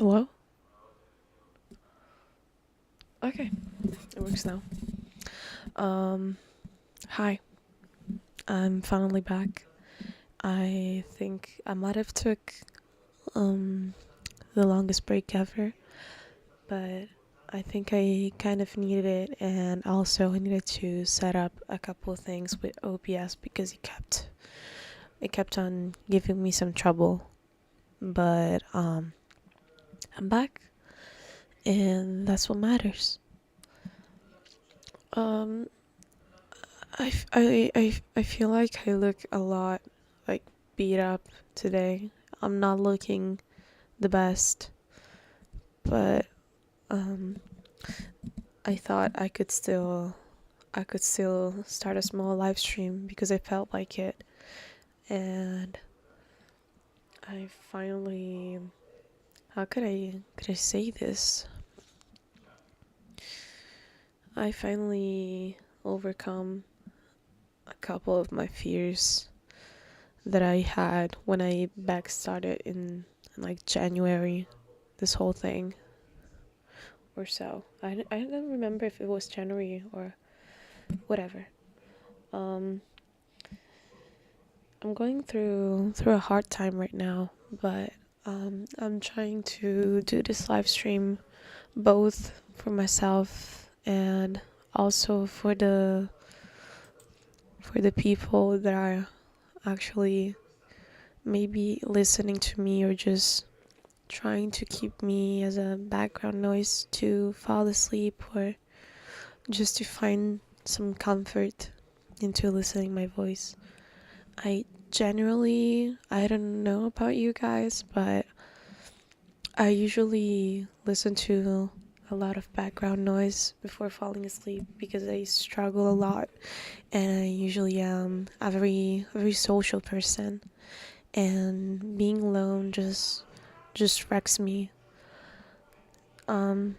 Hello? Okay, it works now. Um, Hi. I'm finally back. I think I might have took um the longest break ever, but I think I kind of needed it, and also I needed to set up a couple of things with OBS because it kept on giving me some trouble. But I'm back, and that's what matters. Um I feel like I look a lot like beat up today. I'm not looking the best, but um I thought I could still start a small live stream because I felt like it, and I finally, how could I say this? I finally overcome a couple of my fears that I had when I back started in like January, this whole thing or so. I don't remember if it was January or whatever. Um, I'm going through a hard time right now, but I'm trying to do this live stream both for myself and also for the people that are actually maybe listening to me or just trying to keep me as a background noise to fall asleep or just to find some comfort into listening my voice. I generally, I don't know about you guys, but I usually listen to a lot of background noise before falling asleep because I struggle a lot, and I usually am a very social person, and being alone just wrecks me. Um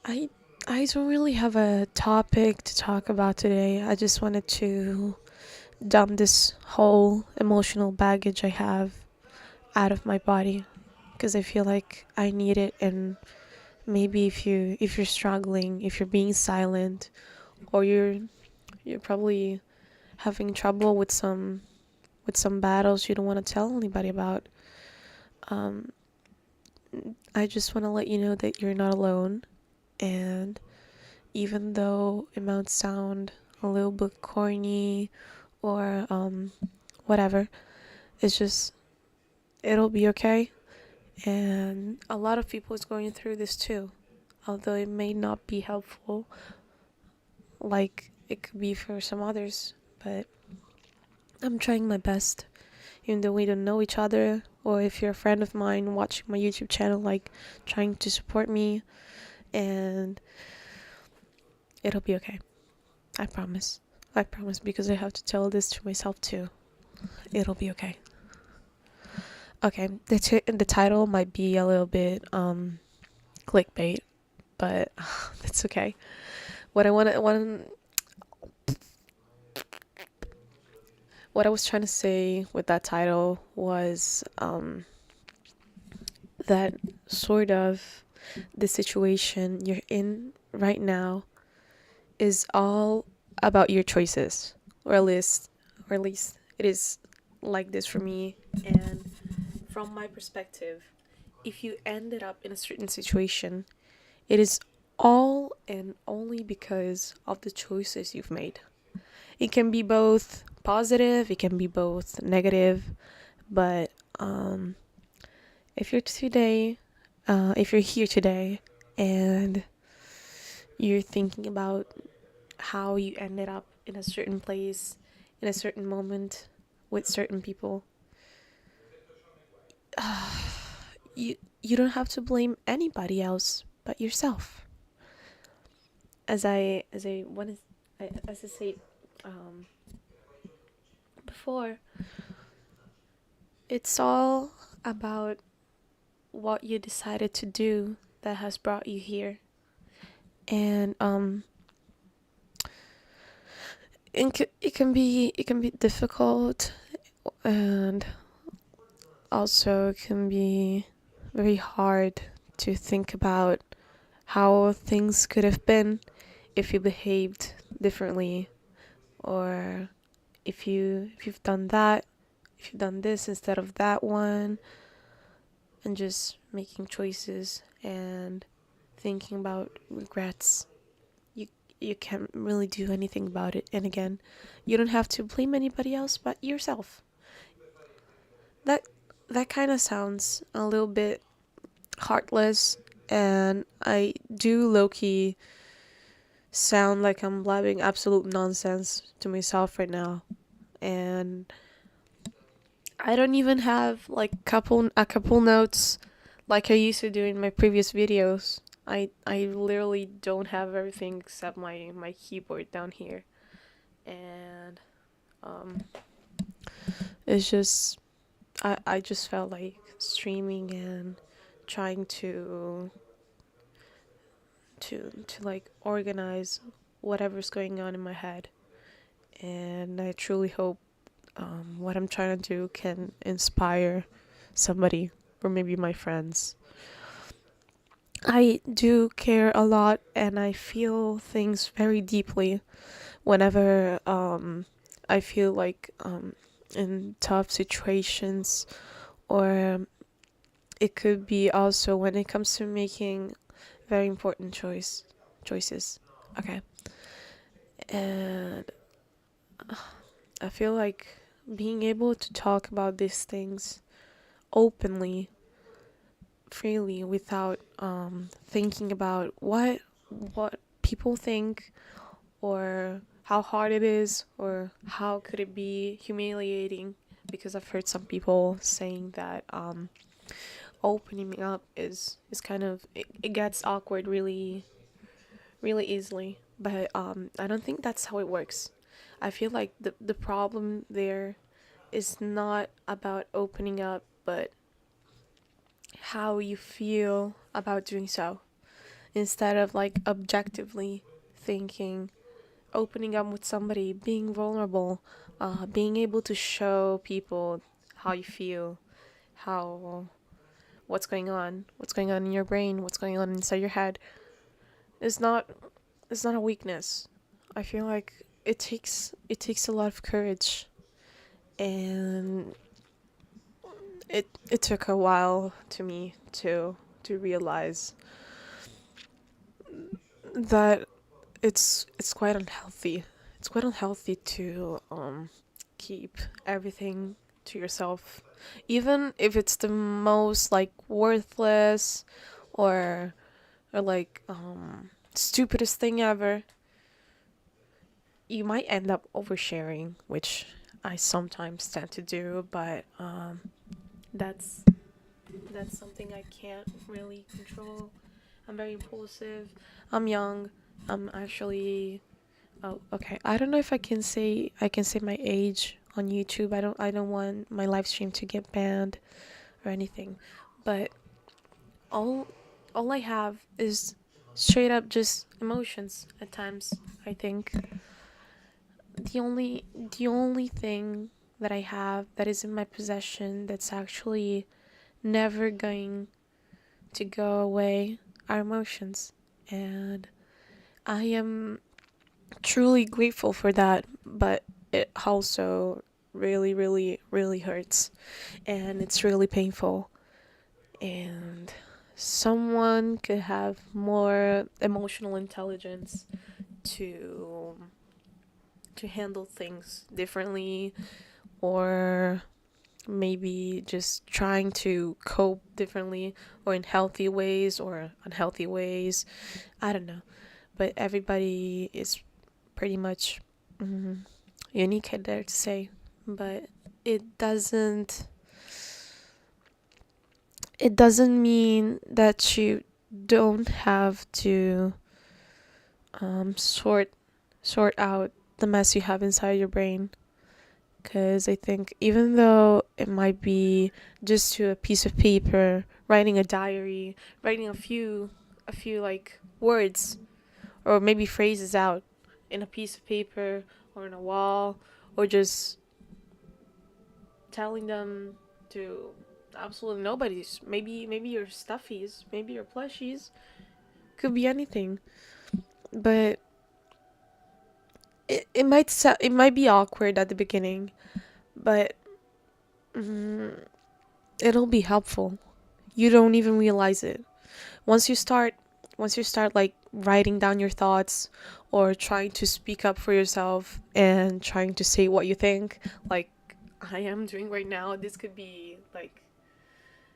I I don't really have a topic to talk about today. I just wanted to dump this whole emotional baggage I have out of my body because I feel like I need it. And maybe if you're struggling, if you're being silent, or you're probably having trouble with some battles you don't want to tell anybody about, um I just want to let you know that you're not alone. And even though it might sound a little bit corny or whatever, it's just, it'll be okay. And a lot of people is going through this too, although it may not be helpful like it could be for some others. But I'm trying my best, even though we don't know each other, or if you're a friend of mine watching my YouTube channel, like trying to support me, and it'll be okay. I promise. I promise, because I have to tell this to myself too. It'll be okay. Okay, the title might be a little bit clickbait, but that's okay. What I was trying to say with that title was that sort of the situation you're in right now is all about your choices, or at least it is like this for me. And from my perspective, if you ended up in a certain situation, it is all and only because of the choices you've made. It can be both positive, it can be both negative, but if you're today, if you're here today and you're thinking about how you ended up in a certain place, in a certain moment, with certain people, you don't have to blame anybody else but yourself. As I said um, before, it's all about what you decided to do that has brought you here. And it can be difficult, and also can be very hard to think about how things could have been if you behaved differently, or if you've done that, if you've done this instead of that one, and just making choices and thinking about regrets. You you can't really do anything about it. And again, you don't have to blame anybody else but yourself. That that kind of sounds a little bit heartless, and I do low key sound like I'm blabbing absolute nonsense to myself right now. And I don't even have like a couple notes like I used to do in my previous videos. I literally don't have everything except my keyboard down here. And um it's just I just felt like streaming and trying to like organize whatever's going on in my head. And I truly hope what I'm trying to do can inspire somebody, or maybe my friends. I do care a lot, and I feel things very deeply whenever I feel like in tough situations, or it could be also when it comes to making very important choices. Okay. And I feel like being able to talk about these things openly, freely, without thinking about what people think, or how hard it is, or how could it be humiliating, because I've heard some people saying that opening up is kind of it gets awkward really easily. But I don't think that's how it works. I feel like the problem there is not about opening up, but how you feel about doing so, instead of like objectively thinking, opening up with somebody, being vulnerable, being able to show people how you feel, how what's going on in your brain, what's going on inside your head, is not it's not a weakness. I feel like it takes a lot of courage, and it took a while to me to realize that it's quite unhealthy. It's quite unhealthy to keep everything to yourself, even if it's the most like worthless, or like stupidest thing ever. You might end up oversharing, which I sometimes tend to do, but that's that's something I can't really control. I'm very impulsive. I'm young. I'm actually Oh, okay. I don't know if I can say my age on YouTube. I don't want my live stream to get banned or anything. But all all I have is straight up just emotions at times, I think. The only thing that I have that is in my possession that's actually never going to go away are emotions. And I am truly grateful for that, but it also really hurts, and it's really painful. And someone could have more emotional intelligence to handle things differently, or maybe just trying to cope differently, or in healthy ways or unhealthy ways. I don't know, but everybody is pretty much unique, I dare to say. But it doesn't it doesn't mean that you don't have to sort out the mess you have inside your brain. Because I think even though it might be just to a piece of paper, writing a diary, writing a few like words, or maybe phrases out in a piece of paper, or on a wall, or just telling them to absolutely nobody's. Maybe your stuffies, maybe your plushies, could be anything. But it might be awkward at the beginning, but mm, it'll be helpful. You don't even realize it. Once you start once you start like writing down your thoughts or trying to speak up for yourself and trying to say what you think, like I am doing right now, this could be like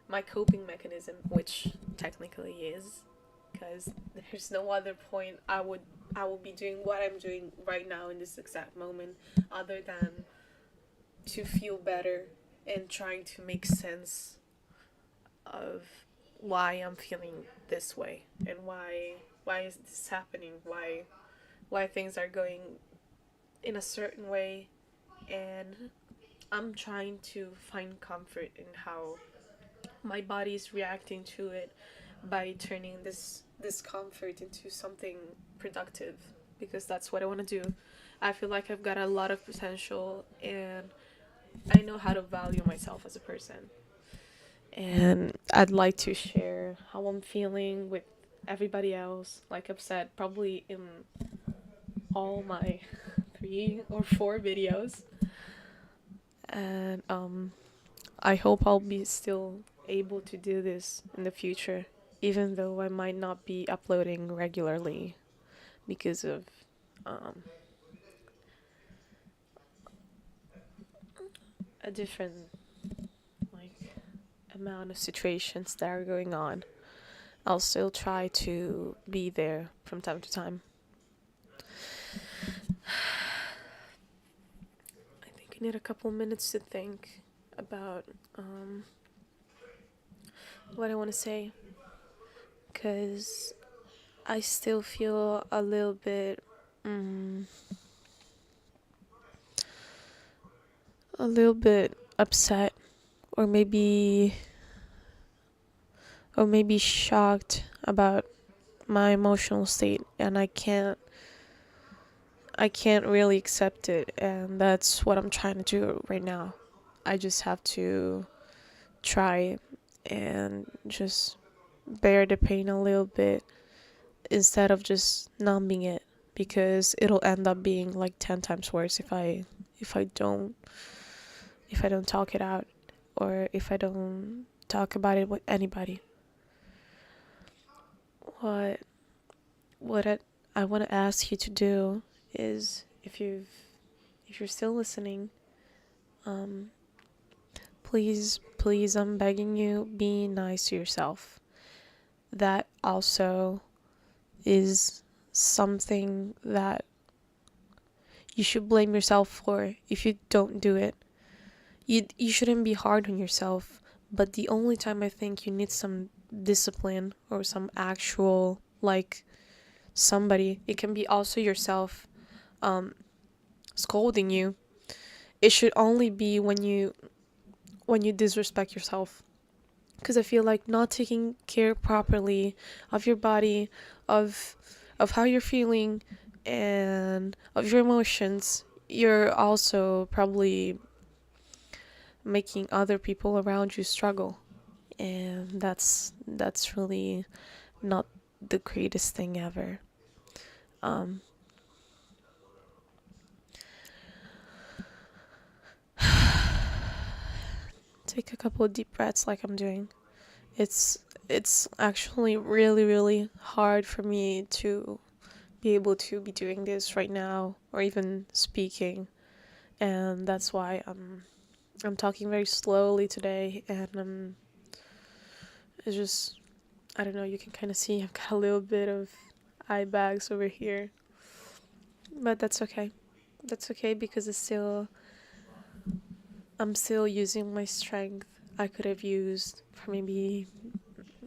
my coping mechanism, which technically is, because there's no other point I will be doing what I'm doing right now in this exact moment other than to feel better and trying to make sense of why I'm feeling this way and why is this happening, why things are going in a certain way, and I'm trying to find comfort in how my body is reacting to it by turning this discomfort into something productive, because that's what I want to do. I feel like I've got a lot of potential and I know how to value myself as a person. And I'd like to share how I'm feeling with everybody else. Like I've said, probably in all my 3 or 4 videos. And I hope I'll be still able to do this in the future, even though I might not be uploading regularly because of um, a different like amount of situations that are going on. I'll still try to be there from time to time. I think I need a couple minutes to think about what I want to say, because I still feel a little bit upset, or maybe shocked about my emotional state, and I can't really accept it, and that's what I'm trying to do right now. I just have to try and just bear the pain a little bit instead of just numbing it, because it'll end up being like 10 times worse if I don't if I don't talk it out, or if I don't talk about it with anybody. What I want to ask you to do is, if you're still listening, um please, I'm begging you, be nice to yourself. That also is something that you should blame yourself for if you don't do it. You shouldn't be hard on yourself, but the only time I think you need some discipline or some actual like somebody, it can be also yourself, um scolding you. It should only be when you disrespect yourself, because I feel like not taking care properly of your body, of how you're feeling, and of your emotions, you're also probably making other people around you struggle, and that's really not the greatest thing ever. Um, take a couple of deep breaths like I'm doing. It's it's actually really hard for me to be able to be doing this right now or even speaking, and that's why I'm talking very slowly today, and it's just, I don't know, you can kind of see I've got a little bit of eye bags over here, but that's okay. That's okay, because I'm still using my strength I could have used for maybe,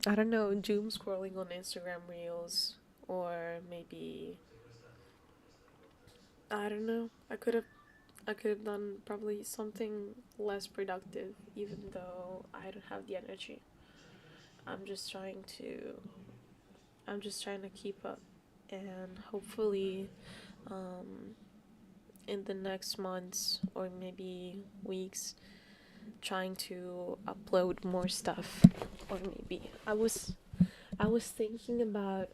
I don't know, doom scrolling on Instagram Reels, or maybe, I don't know, I could have done probably something less productive, even though I don't have the energy. I'm just trying to I'm just trying to keep up, and hopefully in the next months or maybe weeks trying to upload more stuff. Or maybe I was thinking about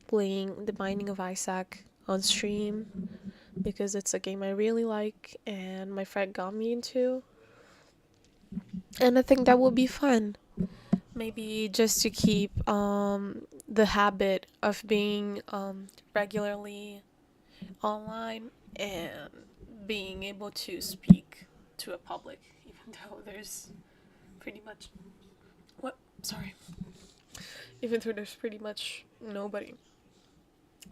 playing The Binding of Isaac on stream because it's a game I really like and my friend got me into. And I think that would be fun. Maybe just to keep the habit of being regularly online and being able to speak to a public, even though there's pretty much what? Sorry. Even though there's pretty much nobody.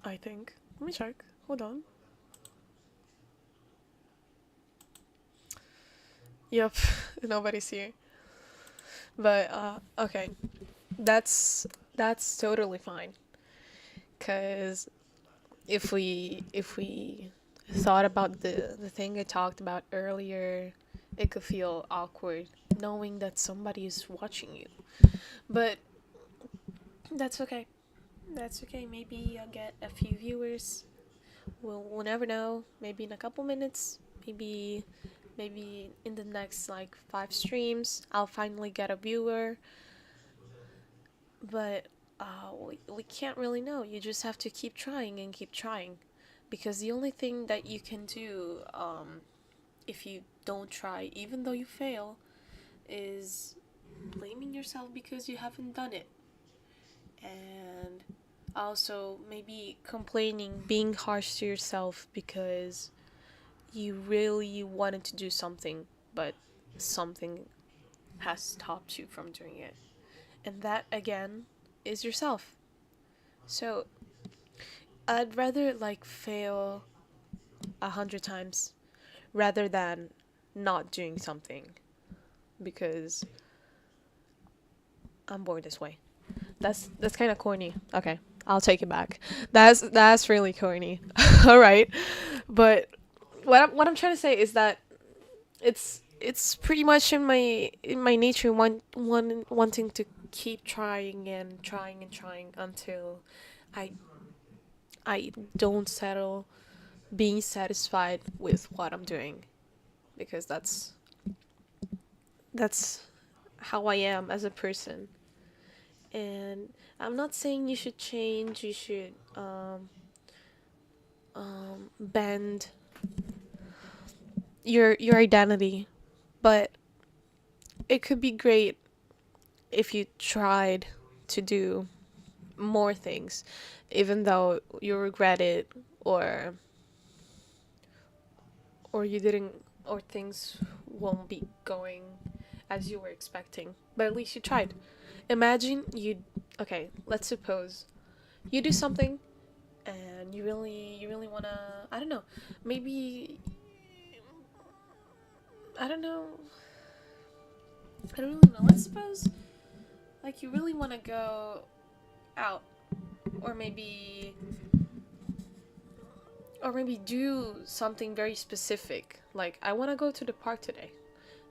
I think. Let me check. Hold on. Yep, nobody's here. But okay, that's totally fine. Cause if we thought about the thing I talked about earlier, it could feel awkward knowing that somebody is watching you. But that's okay. That's okay. Maybe I'll get a few viewers. We'll never know. Maybe in a couple minutes. Maybe in the next like 5 streams, I'll finally get a viewer. But we can't really know. You just have to keep trying and keep trying, because the only thing that you can do if you don't try, even though you fail, is blaming yourself because you haven't done it, and also maybe complaining, being harsh to yourself because you really wanted to do something, but something has stopped you from doing it. And that, again, is yourself. So I'd rather like fail 100 times rather than not doing something because I'm born this way. That's kind of corny. Okay, I'll take it back. That's really corny. All right, but what I'm trying to say is that it's pretty much in my nature wanting to keep trying and trying and trying until I I don't settle being satisfied with what I'm doing, because that's how I am as a person. And I'm not saying you should change, you should bend your identity, but it could be great if you tried to do more things, even though you regret it, or you didn't, or things won't be going as you were expecting. But at least you tried. Imagine you okay, let's suppose you do something and you really want to, I don't know, maybe, I don't know, I don't really know. Let's suppose like you really want to go out, or maybe do something very specific. Like I want to go to the park today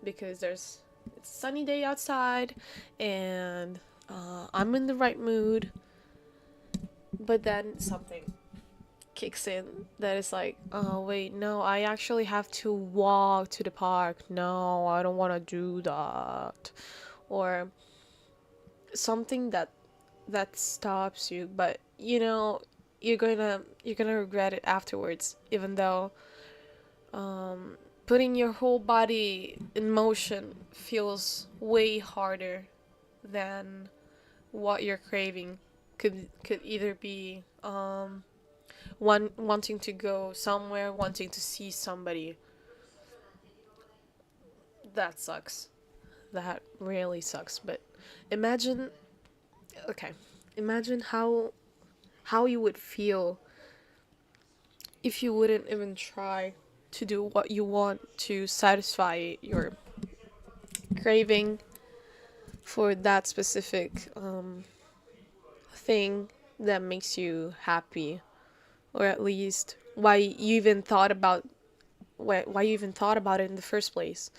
because it's a sunny day outside and I'm in the right mood. But then something kicks in that is like, oh wait, no, I actually have to walk to the park. No, I don't want to do that. Or something that stops you, but you're gonna regret it afterwards, even though putting your whole body in motion feels way harder than what you're craving. Could either be wanting to go somewhere, wanting to see somebody. That sucks. That really sucks. But imagine, okay, imagine how you would feel if you wouldn't even try to do what you want to satisfy your craving for that specific thing that makes you happy, or at least why you even thought about why you even thought about it in the first place,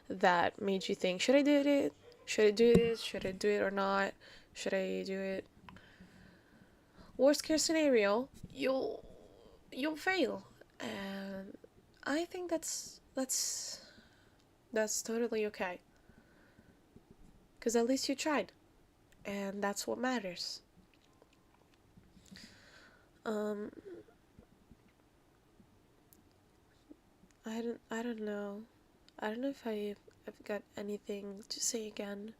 that made you think, should I do it, should I do it or not, should I do it. Worst case scenario, you'll fail, and I think that's That's totally okay. Because at least you tried. And that's what matters. Um, I don't know. I don't know if I've got anything to say again.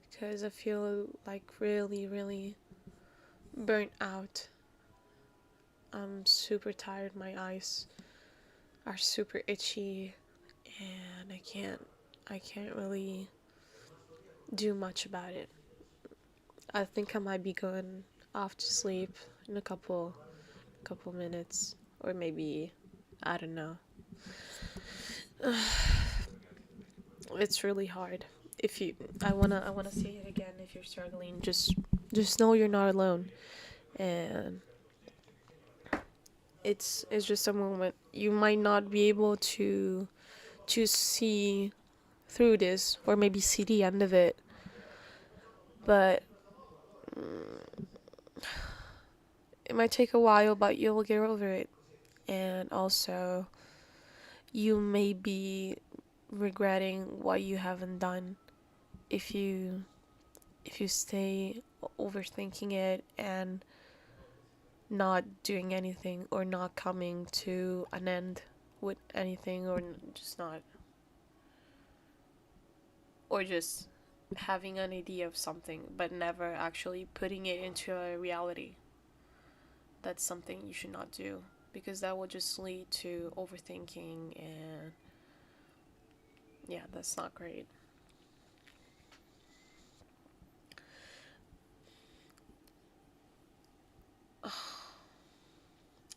Because I feel like really, really burnt out. I'm super tired. My eyes are super itchy. And I can't really do much about it. I think I might be going off to sleep in a couple minutes, or maybe I don't know. It's really hard. If you I wanna say it again. If you're struggling, just know you're not alone, and it's just a moment. You might not be able to see through this, or maybe see the end of it, but it might take a while, but you'll get over it. And also, you may be regretting what you haven't done if you stay overthinking it and not doing anything, or not coming to an end with anything, or just not, or just having an idea of something but never actually putting it into a reality. That's something you should not do, because that will just lead to overthinking, and yeah, that's not great.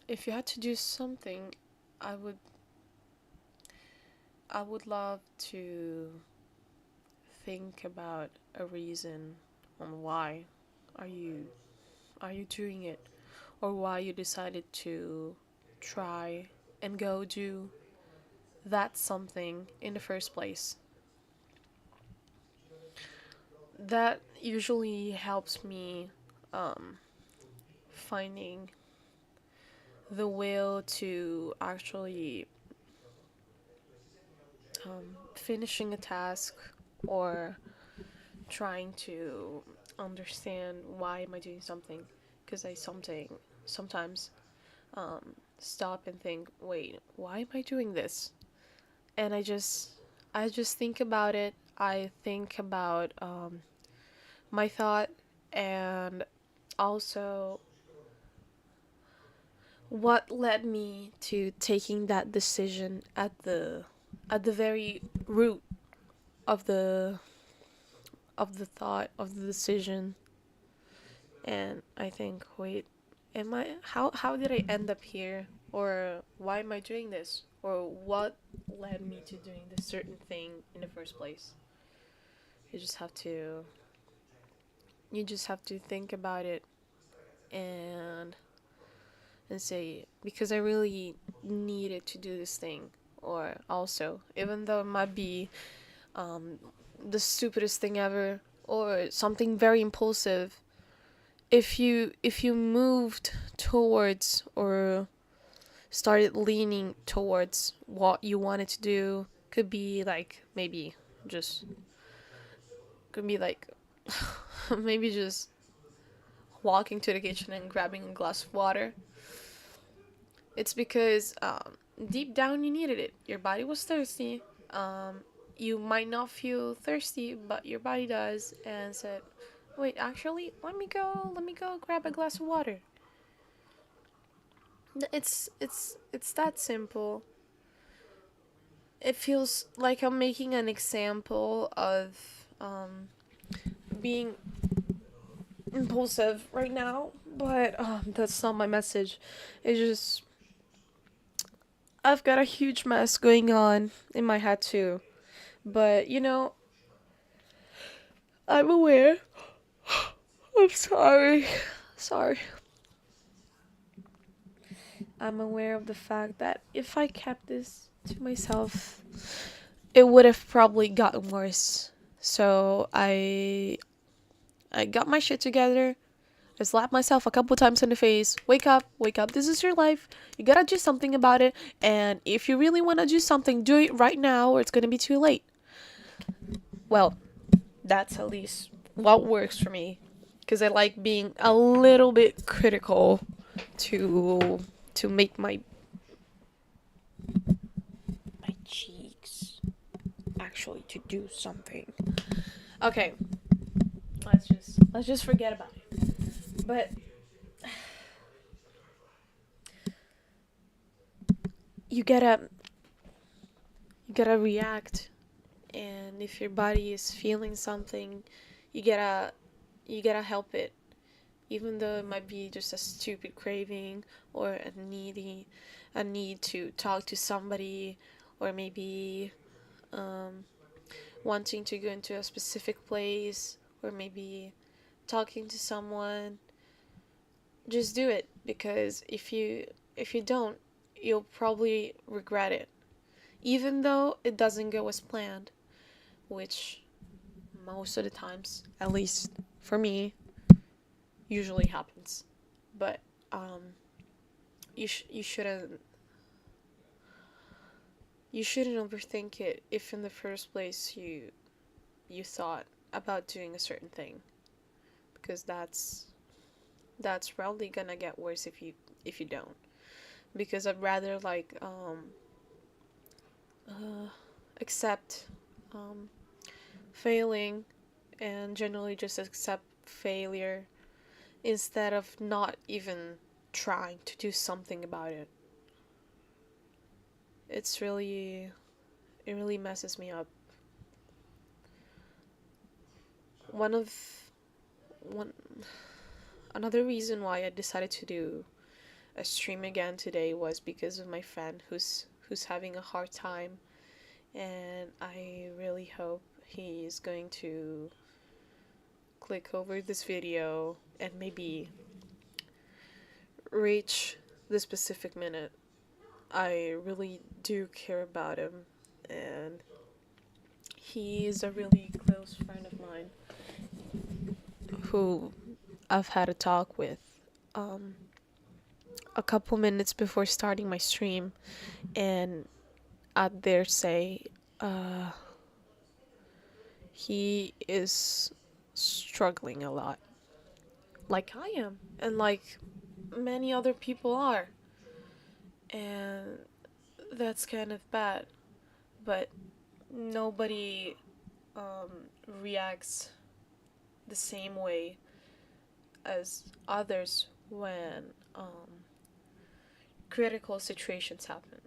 If you had to do something, I would I would love to think about a reason on why are you are you doing it, or why you decided to try and go do that something in the first place. That usually helps me um, finding the will to actually finishing a task, or trying to understand why am I doing something, because I sometimes stop and think, wait, why am I doing this? And I just think about it. I think about my thought, and also what led me to taking that decision at the very root of the thought of the decision. And I think, wait, am I how did I end up here, or why am I doing this, or what led me to doing this certain thing in the first place? You just have to you just have to think about it, and say, because I really needed to do this thing. Or also, even though it might be um, the stupidest thing ever, or something very impulsive, if you moved towards, or started leaning towards what you wanted to do, could be like, maybe just could be like maybe just walking to the kitchen and grabbing a glass of water. It's because deep down you needed it. Your body was thirsty. You might not feel thirsty, but your body does, and said, "Wait, actually, let me go grab a glass of water." It's that simple. It feels like I'm making an example of being impulsive right now, but that's not my message. It's just I've got a huge mess going on in my head too. But I'm aware. I'm sorry. Sorry. I'm aware of the fact that if I kept this to myself, it would have probably gotten worse. So I got my shit together. I slapped myself a couple times in the face. Wake up. This is your life. You gotta do something about it. And if you really wanna do something, do it right now, or it's gonna be too late. Well, that's at least what works for me, because I like being a little bit critical to make my cheeks actually to do something. Okay, let's just forget about it. But you gotta react, and if your body is feeling something, you gotta help it, even though it might be just a stupid craving or a need to talk to somebody, or maybe um, wanting to go into a specific place, or maybe talking to someone. Just do it, because if you don't, you'll probably regret it, even though it doesn't go as planned, which most of the times, at least for me, usually happens. But you shouldn't overthink it if in the first place you thought about doing a certain thing, because that's probably gonna get worse if you don't. Because I'd rather like accept um, failing, and generally just accept failure instead of not even trying to do something about it. It's really it really messes me up. One of one Another reason why I decided to do a stream again today was because of my friend who's having a hard time, and I really hope he's going to click over this video and maybe reach the specific minute. I really do care about him, and he is a really close friend of mine who I've had a talk with um, a couple minutes before starting my stream, and I dare say uh, he is struggling a lot, like I am, and like many other people are, and that's kind of bad. But nobody reacts the same way as others when critical situations happen.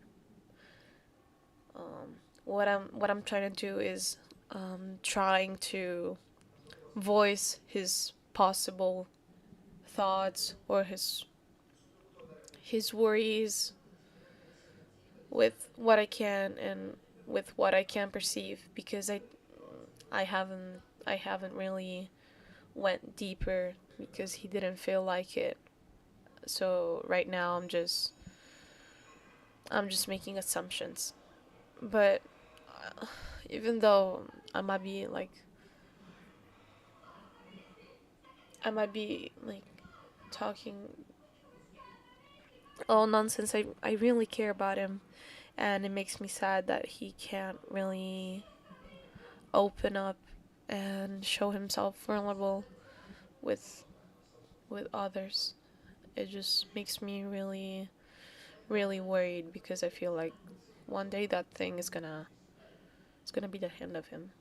What I'm trying to do is trying to voice his possible thoughts or his worries with what I can, and with what I can perceive, because I haven't really went deeper, because he didn't feel like it. So right now I'm just making assumptions. But even though I might be like I might be like talking all nonsense, I really care about him, and it makes me sad that he can't really open up and show himself vulnerable with others. It just makes me really worried, because I feel like one day that thing is gonna be the end of him.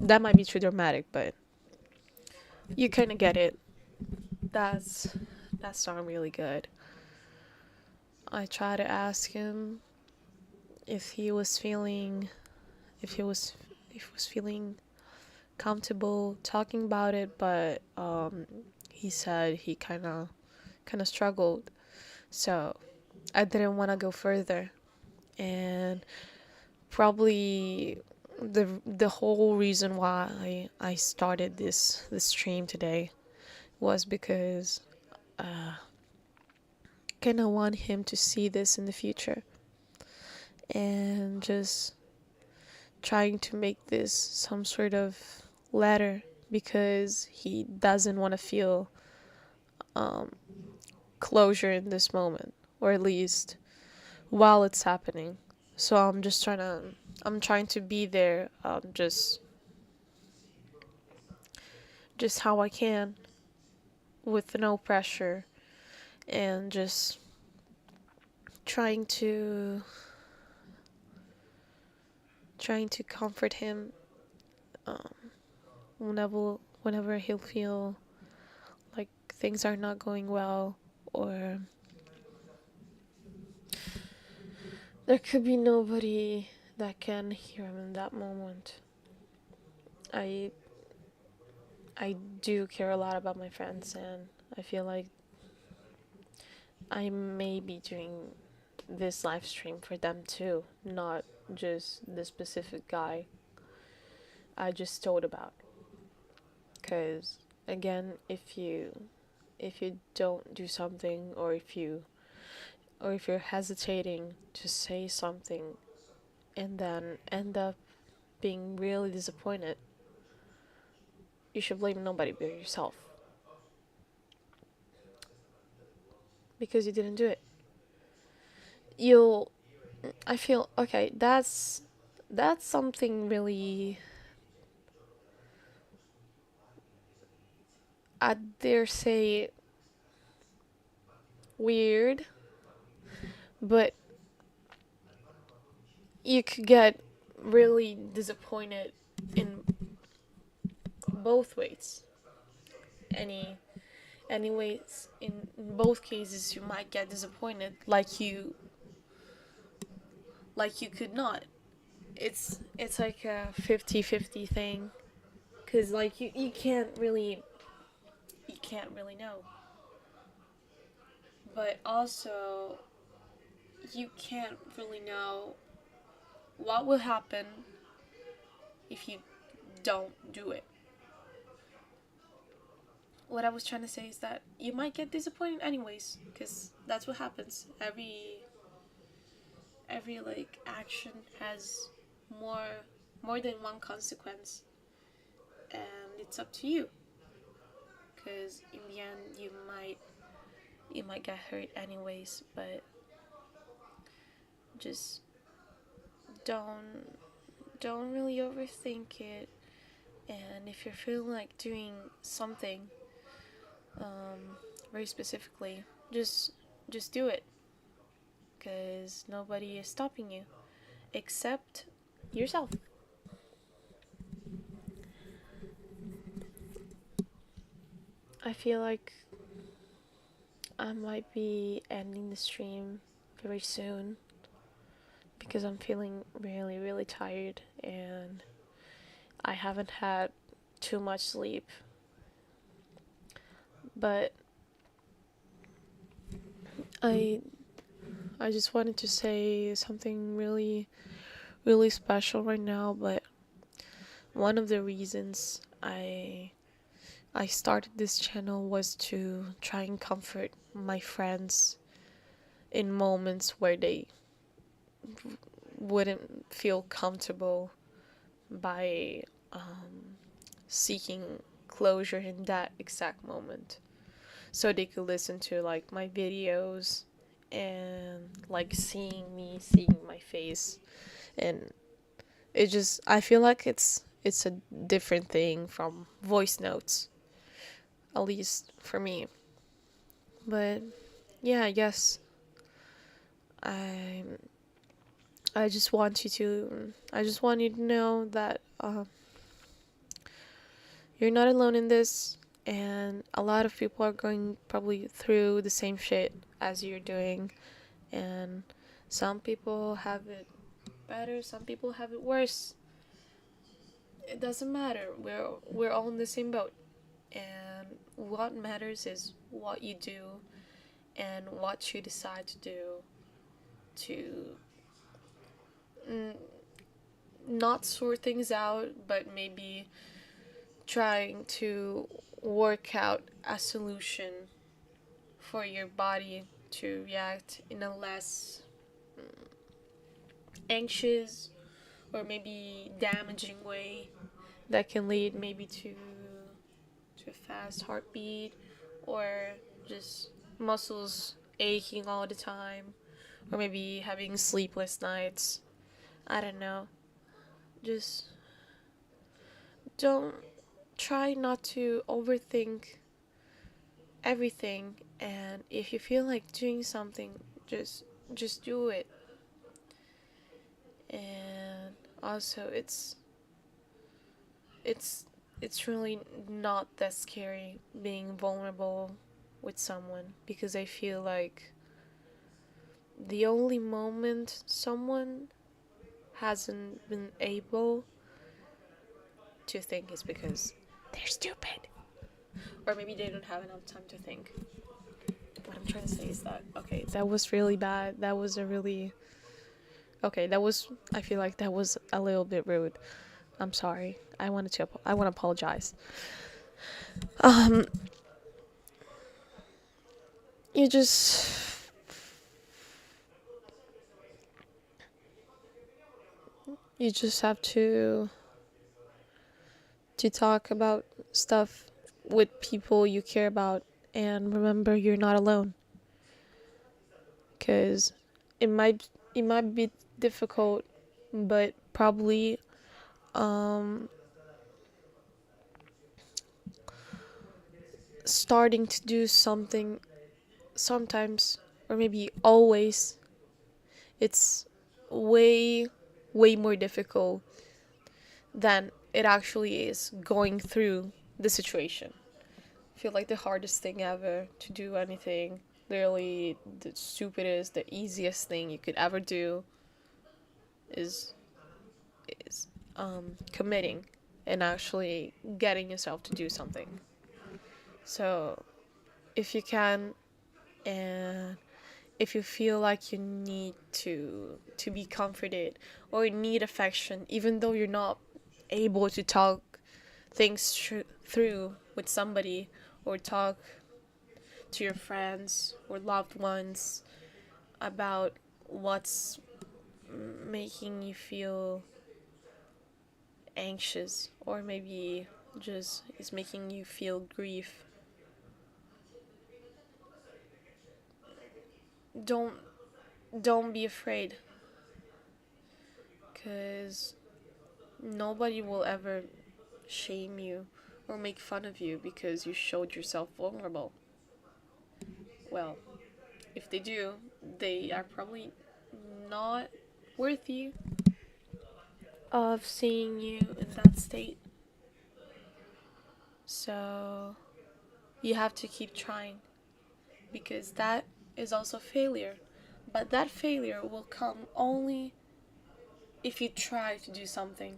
That might be too dramatic, but you kind of get it. That's not really good. I tried to ask him if he was feeling if he was feeling comfortable talking about it, but he said he kind of struggled. So I didn't want to go further, and probably the whole reason why I started this stream today was because kind of want him to see this in the future, and just trying to make this some sort of letter, because he doesn't want to feel closure in this moment, or at least while it's happening. So I'm trying to be there, just how I can, with no pressure, and just trying to comfort him, um, whenever he'll feel like things are not going well, or there could be nobody that can hear him in that moment. I I do care a lot about my friends, and I feel like I may be doing this live stream for them too, not just the specific guy I just told about. Cause again, if you don't do something, or if you're hesitating to say something and then end up being really disappointed, you should blame nobody but yourself, because you didn't do it. You'll I feel okay, that's something really, I dare say, weird, but you could get really disappointed in both ways. Any Anyways, in both cases you might get disappointed, like you could not. It's like a 50-50 thing, cuz like you can't really know. But also you can't really know what will happen if you don't do it. What I was trying to say is that you might get disappointed anyways, because that's what happens. Every like action has more more than one consequence, and it's up to you. Because in the end, you might get hurt anyways, but just don't don't really overthink it. And if you're feeling like doing something, very specifically, just just do it, because nobody is stopping you except yourself. I feel like I might be ending the stream very soon, because I'm feeling really, really tired, and I haven't had too much sleep. But I I just wanted to say something really, really special right now. But one of the reasons I started this channel was to try and comfort my friends in moments where they wouldn't feel comfortable by seeking closure in that exact moment, so they could listen to like my videos and like seeing my face. And I feel like it's a different thing from voice notes, at least for me. But yeah, I guess I I just want you to know that you're not alone in this, and a lot of people are going probably through the same shit as you're doing, and some people have it better, some people have it worse. It doesn't matter. We're all in the same boat, and what matters is what you do and what you decide to do to mm, not sort things out, but maybe trying to work out a solution for your body to react in a less anxious or maybe damaging way that can lead maybe to a fast heartbeat, or just muscles aching all the time, or maybe having sleepless nights, I don't know. Just don't try not to overthink everything, and if you feel like doing something, just just do it. And also it's it's really not that scary being vulnerable with someone, because I feel like the only moment someone hasn't been able to think is because they're stupid, or maybe they don't have enough time to think. What I'm trying to say is that, okay, that was really bad. That was a really, okay, that was, I feel like that was a little bit rude. I'm sorry. I want to apologize. Um, you just, you just have to talk about stuff with people you care about, and remember you're not alone. Cause it might be difficult, but probably um starting to do something sometimes, or maybe always, it's way way more difficult than it actually is going through the situation. I feel like the hardest thing ever to do anything, literally the stupidest, the easiest thing you could ever do is committing and actually getting yourself to do something. So if you can, and if you feel like you need to be comforted or need affection, even though you're not able to talk things through with somebody, or talk to your friends or loved ones about what's making you feel anxious, or maybe just is making you feel grief, don't don't be afraid, because nobody will ever shame you or make fun of you because you showed yourself vulnerable. Well, if they do, they are probably not worthy of seeing you in that state. So you have to keep trying, because that is also failure. But that failure will come only if you try to do something.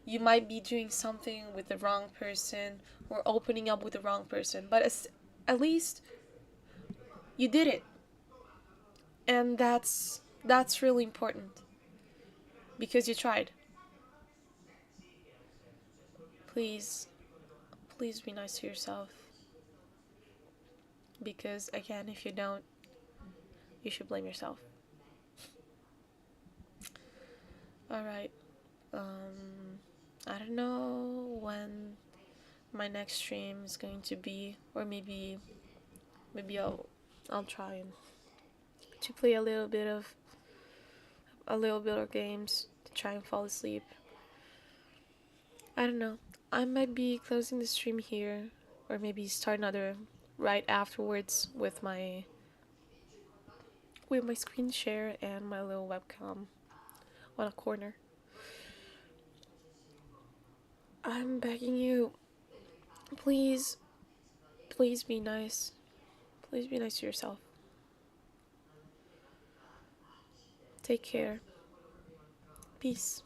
You might be doing something with the wrong person or opening up with the wrong person, but at least you did it. And that's really important, because you tried. Please, please be nice to yourself, because again, if you don't, you should blame yourself. All right. I don't know when my next stream is going to be, or maybe I'll try and to play a little bit of games to try and fall asleep. I don't know. I might be closing the stream here, or maybe start another right afterwards with my screen share and my little webcam on a corner. I'm begging you, please, please be nice. Please be nice to yourself. Take care. Peace.